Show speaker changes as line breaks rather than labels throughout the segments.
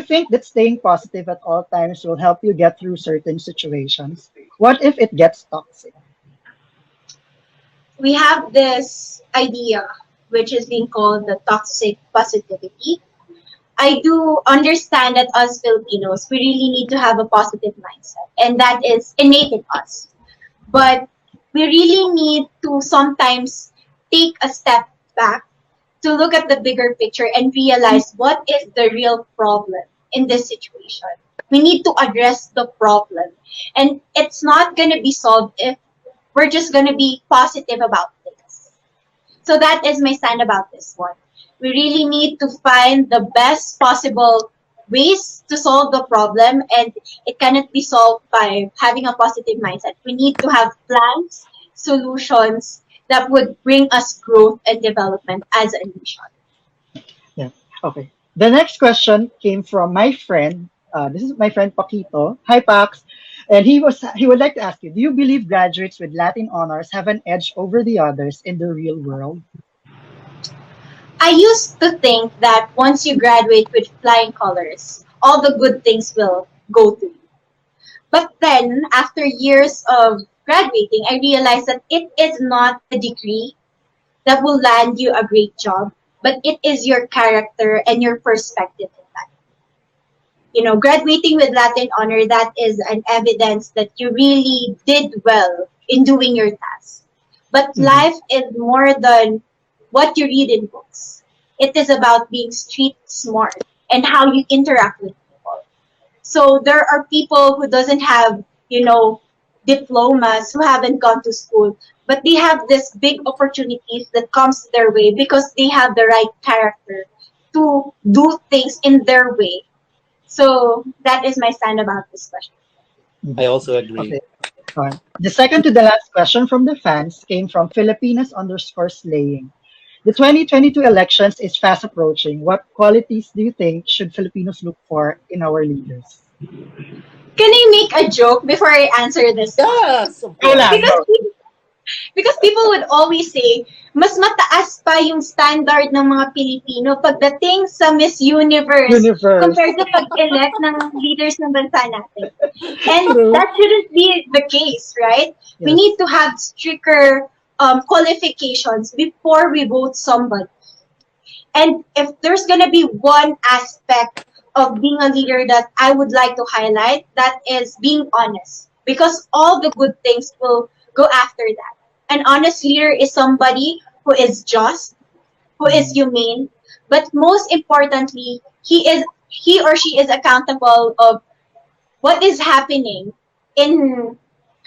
think that staying positive at all times will help you get through certain situations? What if it gets toxic?
We have this idea, which is being called the toxic positivity. I do understand that us Filipinos, we really need to have a positive mindset, and that is innate in us. But we really need to sometimes take a step back to look at the bigger picture and realize what is the real problem in this situation. We need to address the problem. And it's not going to be solved if we're just going to be positive about things. So that is my stand about this one. We really need to find the best possible ways to solve the problem, and it cannot be solved by having a positive mindset. We need to have plans, solutions that would bring us growth and development as a nation.
Yeah. Okay. The next question came from my friend. This is my friend Paquito. Hi, Pax. And he would like to ask you: do you believe graduates with Latin honors have an edge over the others in the real world?
I used to think that once you graduate with flying colors, all the good things will go to you. But then, after years of graduating, I realized that it is not a degree that will land you a great job, but it is your character and your perspective in life. You know, graduating with Latin honor, that is an evidence that you really did well in doing your task. But
Mhm.
life is more than what you read in books. It is about being street smart and how you interact with people. So there are people who doesn't have, diplomas, who haven't gone to school, but they have this big opportunities that comes their way because they have the right character to do things in their way. So that is my stand about this question.
I also agree.
Okay. The second to the last question from the fans came from Filipinas underscore slaying. The 2022 elections is fast approaching. What qualities do you think should Filipinos look for in our leaders?
Can I make a joke before I answer this one?
Yes, of
Go lang,
course.
Because
go.
because people would always say, mas mataas pa yung standard ng mga Pilipino pagdating sa Miss Universe
Universe.
compared sa pag-elect ng leaders ng bansa natin. And
True.
that shouldn't be the case, right? We
Yes.
need to have stricter qualifications before we vote somebody. And if there's gonna be one aspect of being a leader that I would like to highlight, that is being honest. Because all the good things will go after that. An honest leader is somebody who is just, who is humane, but most importantly, he or she is accountable of what is happening in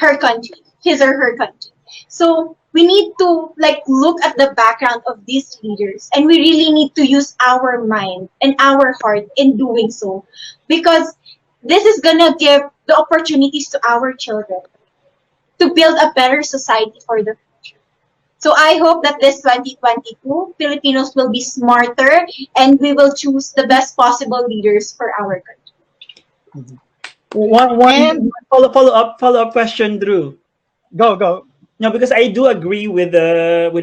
her country, his or her country. So we need to look at the background of these leaders, and we really need to use our mind and our heart in doing so, because this is gonna give the opportunities to our children to build a better society for the future. So I hope that this 2022 Filipinos will be smarter and we will choose the best possible leaders for our country.
And
Follow up question, Drew.
go.
No, because I do agree with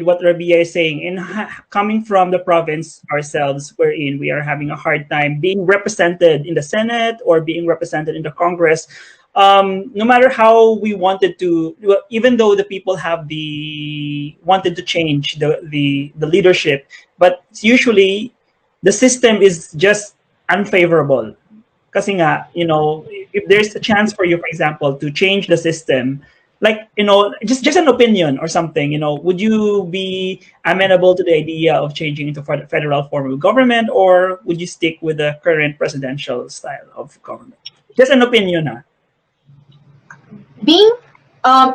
what Rabia is saying. Coming from the province ourselves, wherein we are having a hard time being represented in the Senate or being represented in the Congress. No matter how we wanted to, even though the people have the wanted to change the leadership, but usually the system is just unfavorable. Kasi nga, if there's a chance for you, for example, to change the system, just an opinion or something, would you be amenable to the idea of changing into federal form of government, or would you stick with the current presidential style of government? Just an opinion, huh?
Being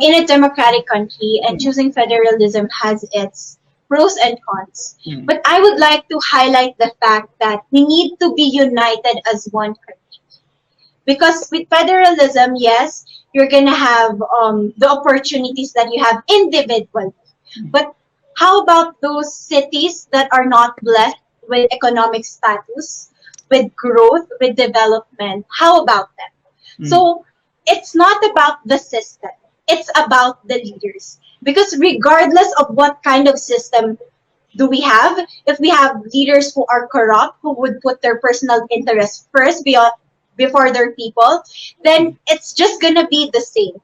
in a democratic country and choosing federalism has its pros and cons. But I would like to highlight the fact that we need to be united as one country. Because with federalism, yes, you're going to have the opportunities that you have individually. But how about those cities that are not blessed with economic status, with growth, with development? How about them? So it's not about the system. It's about the leaders. Because regardless of what kind of system do we have? If we have leaders who are corrupt, who would put their personal interests first beyond before their people, then it's just gonna be the same.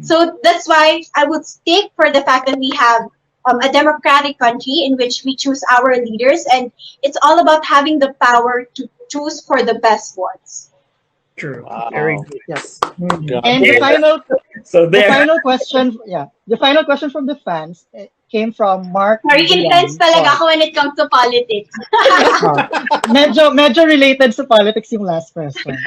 So that's why I would stick for the fact that we have a democratic country in which we choose our leaders, and it's all about having the power to choose for the best ones.
True. Very
Wow.
good.
Yeah.
Mhm.
And the
Grabe.
final
So
the
there.
final question, yeah, the final question from the fans came from Mark
Very intense
Gian.
talaga ako when it comes to politics.
Uh, medyo related sa politics yung last question.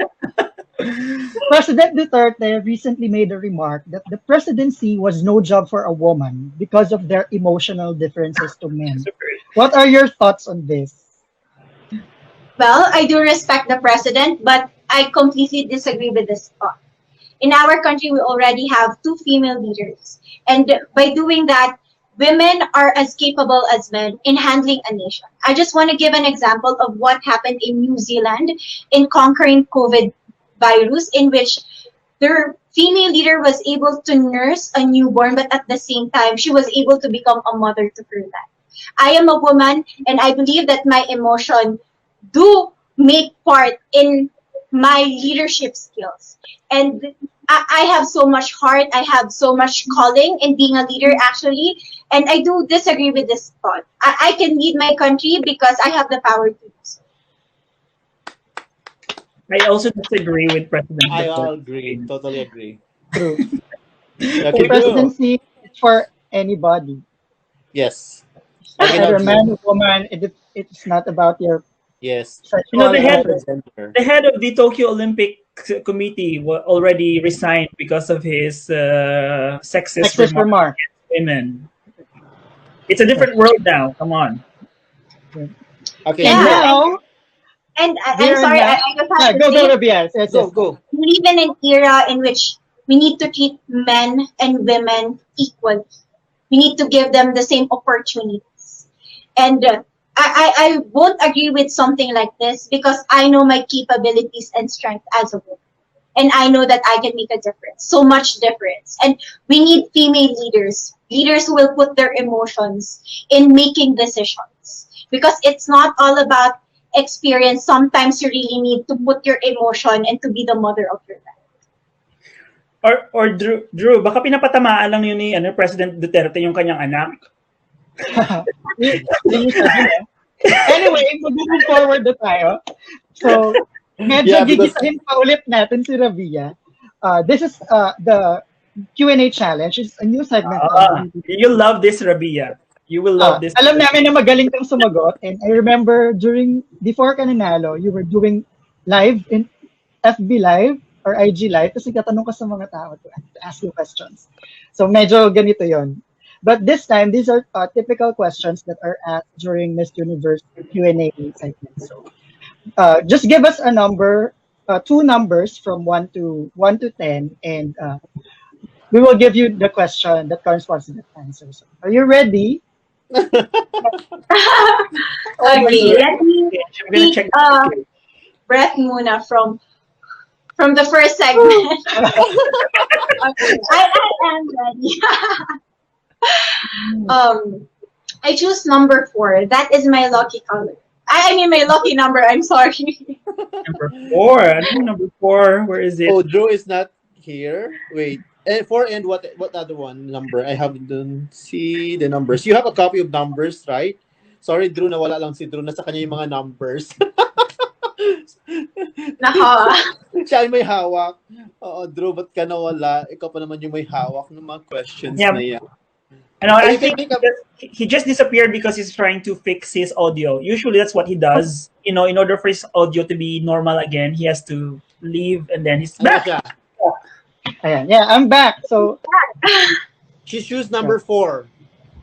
President Duterte recently made a remark that the presidency was no job for a woman because of their emotional differences to men. What are your thoughts on this?
Well, I do respect the president, but I completely disagree with this thought. In our country, we already have two female leaders. And by doing that, women are as capable as men in handling a nation. I just want to give an example of what happened in New Zealand in conquering COVID virus, in which their female leader was able to nurse a newborn, but at the same time, she was able to become a mother to her land. I am a woman, and I believe that my emotion do make part in my leadership skills. And I have so much heart, I have so much calling in being a leader actually. And I do disagree with this thought. I can lead my country because I have the power to do so.
I also disagree with President
I
Duterte.
all agree. Totally agree.
True. The
Okay, Drew.
presidency is for anybody.
Yes.
It's
Okay, now
either a man
Drew.
or woman. It's not about your
Yes.
You know,
sexual
the head
preference.
Gender.
the head of the Tokyo Olympic Committee already resigned because of his sexist
Sexist
remarks
remark.
against women. It's a
Yeah.
different world now. Come on.
Okay,
And
Yeah,
Drew.
I'm
we're
sorry,
now.
I just have
Yeah,
to
go,
say,
Rabiya. Yes,
Go,
yes.
go.
we live in an era in which we need to treat men and women equally. We need to give them the same opportunities. And I won't agree with something like this because I know my capabilities and strength as a woman. And I know that I can make a difference, so much difference. And we need female leaders, leaders who will put their emotions in making decisions. Because it's not all about experience. Sometimes you really need to put your emotion and to be the mother of your life.
Or Drew, baka pinapatamaan lang yun ni President Duterte yung kanyang anak.
Yun yung sabi niya. Anyway, mag-move forward na tayo. So, medyo
Yeah, because
gigitahin pa ulit natin si Rabiya. This is the Q&A challenge. It's a new segment on
You'll love this, Rabiya. You will love this.
alam namin na magaling kang sumagot. And I remember before ka nanalo, you were doing live in FB Live or IG Live. Tapos nagtatanong ka sa mga tao to ask you questions. So medyo ganito yon. But this time, these are typical questions that are asked during Miss Universe Q&A segment. So just give us a number, two numbers from 1 to 10, and we will give you the question that corresponds to the answer. So, are you ready? Oh my
Okay,
God.
let me
I'm gonna
take
check.
a breath muna from the first segment. Okay, I am ready. I choose number 4. That is my lucky color. I mean my lucky number. I'm sorry.
Number 4. Ano yung number 4? Where is it?
oh, Drew is not here. Wait. And four and what other one number? I haven't see the numbers. You have a copy of numbers, right? Sorry, Drew, nawala lang si Drew. Nasa kanya yung mga numbers.
Naka.
Siya ay may hawak. Oo, Drew, ba't ka nawala? Ikaw pa naman yung may hawak ng mga questions
Yeah.
na yan.
I
you can
think
pick up.
he just disappeared because he's trying to fix his audio. Usually that's what he does. You know, in order for his audio to be normal again, he has to leave and then he's
Ano
back.
siya?
Ayan. Yeah, I'm back. So,
She choose number 4.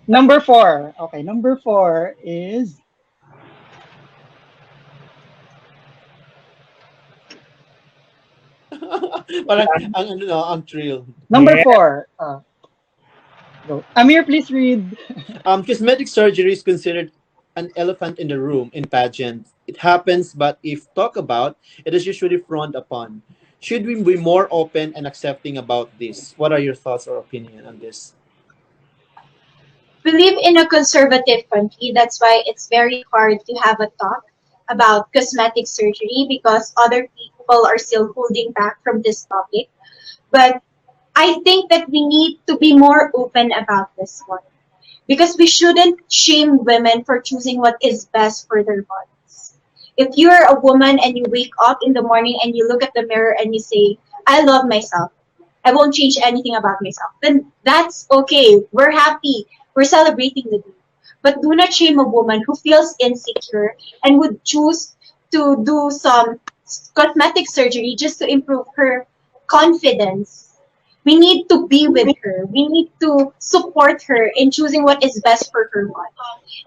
number 4. Okay, number 4 is
Parang ang thrill.
number
Yeah.
4. Go. Amir, please read.
Cosmetic surgery is considered an elephant in the room in pageants. It happens, but if talked about, it is usually frowned upon. Should we be more open and accepting about this? What are your thoughts or opinion on this?
We live in a conservative country. That's why it's very hard to have a talk about cosmetic surgery because other people are still holding back from this topic. But I think that we need to be more open about this one because we shouldn't shame women for choosing what is best for their bodies. If you're a woman and you wake up in the morning and you look at the mirror and you say, I love myself, I won't change anything about myself, then that's okay. We're happy. We're celebrating the day. But do not shame a woman who feels insecure and would choose to do some cosmetic surgery just to improve her confidence. We need to be with her. We need to support her in choosing what is best for her body.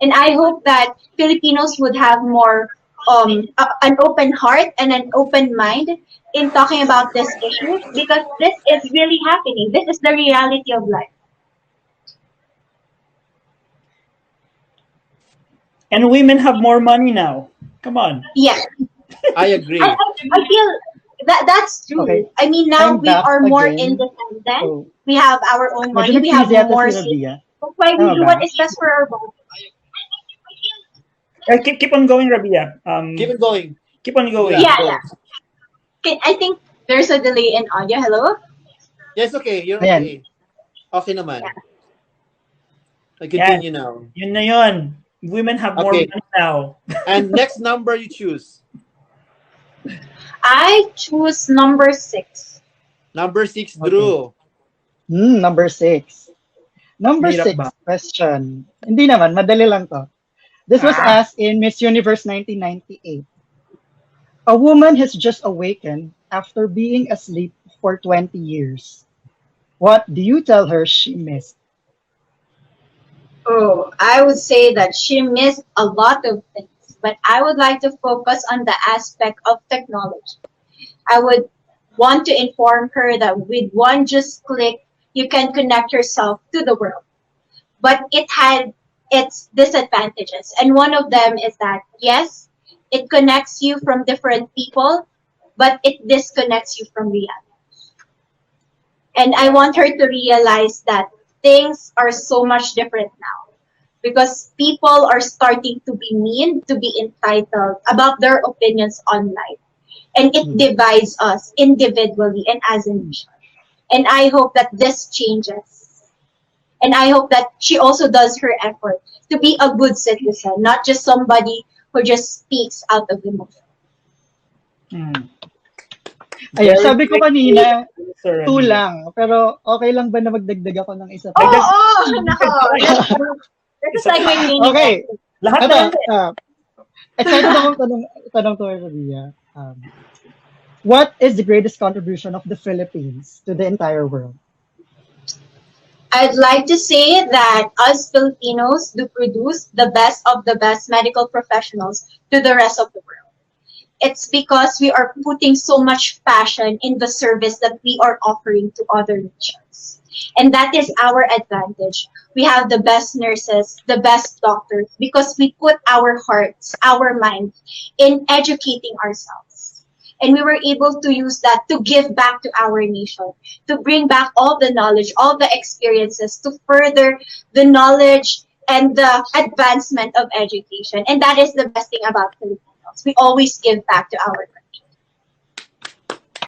And I hope that Filipinos would have more an open heart and an open mind in talking about this issue because this is really happening. This is the reality of life.
And women have more money now. Come on.
Yes,
I agree.
I feel that that's true.
Okay,
I mean, now
I'm
we
back
are more
again.
independent.
So,
We have our own
medyo
money. We have
nag-freeze yata
more
si
savings.
Rabia.
That's why we
Tama
do
ba?
what is best for our body.
Keep on going, Rabia.
Keep it going.
Keep on
Sige
going.
lang,
Yeah,
go.
yeah. Okay, I think there's a delay in audio. Hello?
Yes, okay. You're
Ayan.
okay. Okay naman. I
Yan.
continue now.
Yun na yun. Women have more
Okay.
money now.
And next number you choose.
I choose number 6.
Number 6,
Okay.
Drew.
Number 6. Number
Mahirap
6
ba?
question. Hindi naman, madali lang to. This was
Ah.
asked in Miss Universe 1998. A woman has just awakened after being asleep for 20 years. What do you tell her she missed?
Oh, I would say that she missed a lot of things, but I would like to focus on the aspect of technology. I would want to inform her that with one just click, you can connect yourself to the world. But it had its disadvantages. And one of them is that, yes, it connects you from different people, but it disconnects you from reality. And I want her to realize that things are so much different now because people are starting to be mean, to be entitled about their opinions online. And it divides us individually and as a nation. And I hope that this changes. And I hope that she also does her effort to be a good citizen, not just somebody who just speaks out of emotion.
Hmm.
Ayun,
Very
sabi ko
quick,
kanina,
Sir
2
Rabia.
lang. Pero okay lang ba na magdagdag ako ng isa
Oh,
pa?
nako. This is like my mini
Okay.
Lahat
Ito,
na.
excited akong tanong to Rabia. What is the greatest contribution of the Philippines to the entire world?
I'd like to say that us Filipinos do produce the best of the best medical professionals to the rest of the world. It's because we are putting so much passion in the service that we are offering to other nations. And that is our advantage. We have the best nurses, the best doctors, because we put our hearts, our minds in educating ourselves. And we were able to use that to give back to our nation, to bring back all the knowledge, all the experiences, to further the knowledge and the advancement of education. And that is the best thing about Filipinos. We always give back to our country.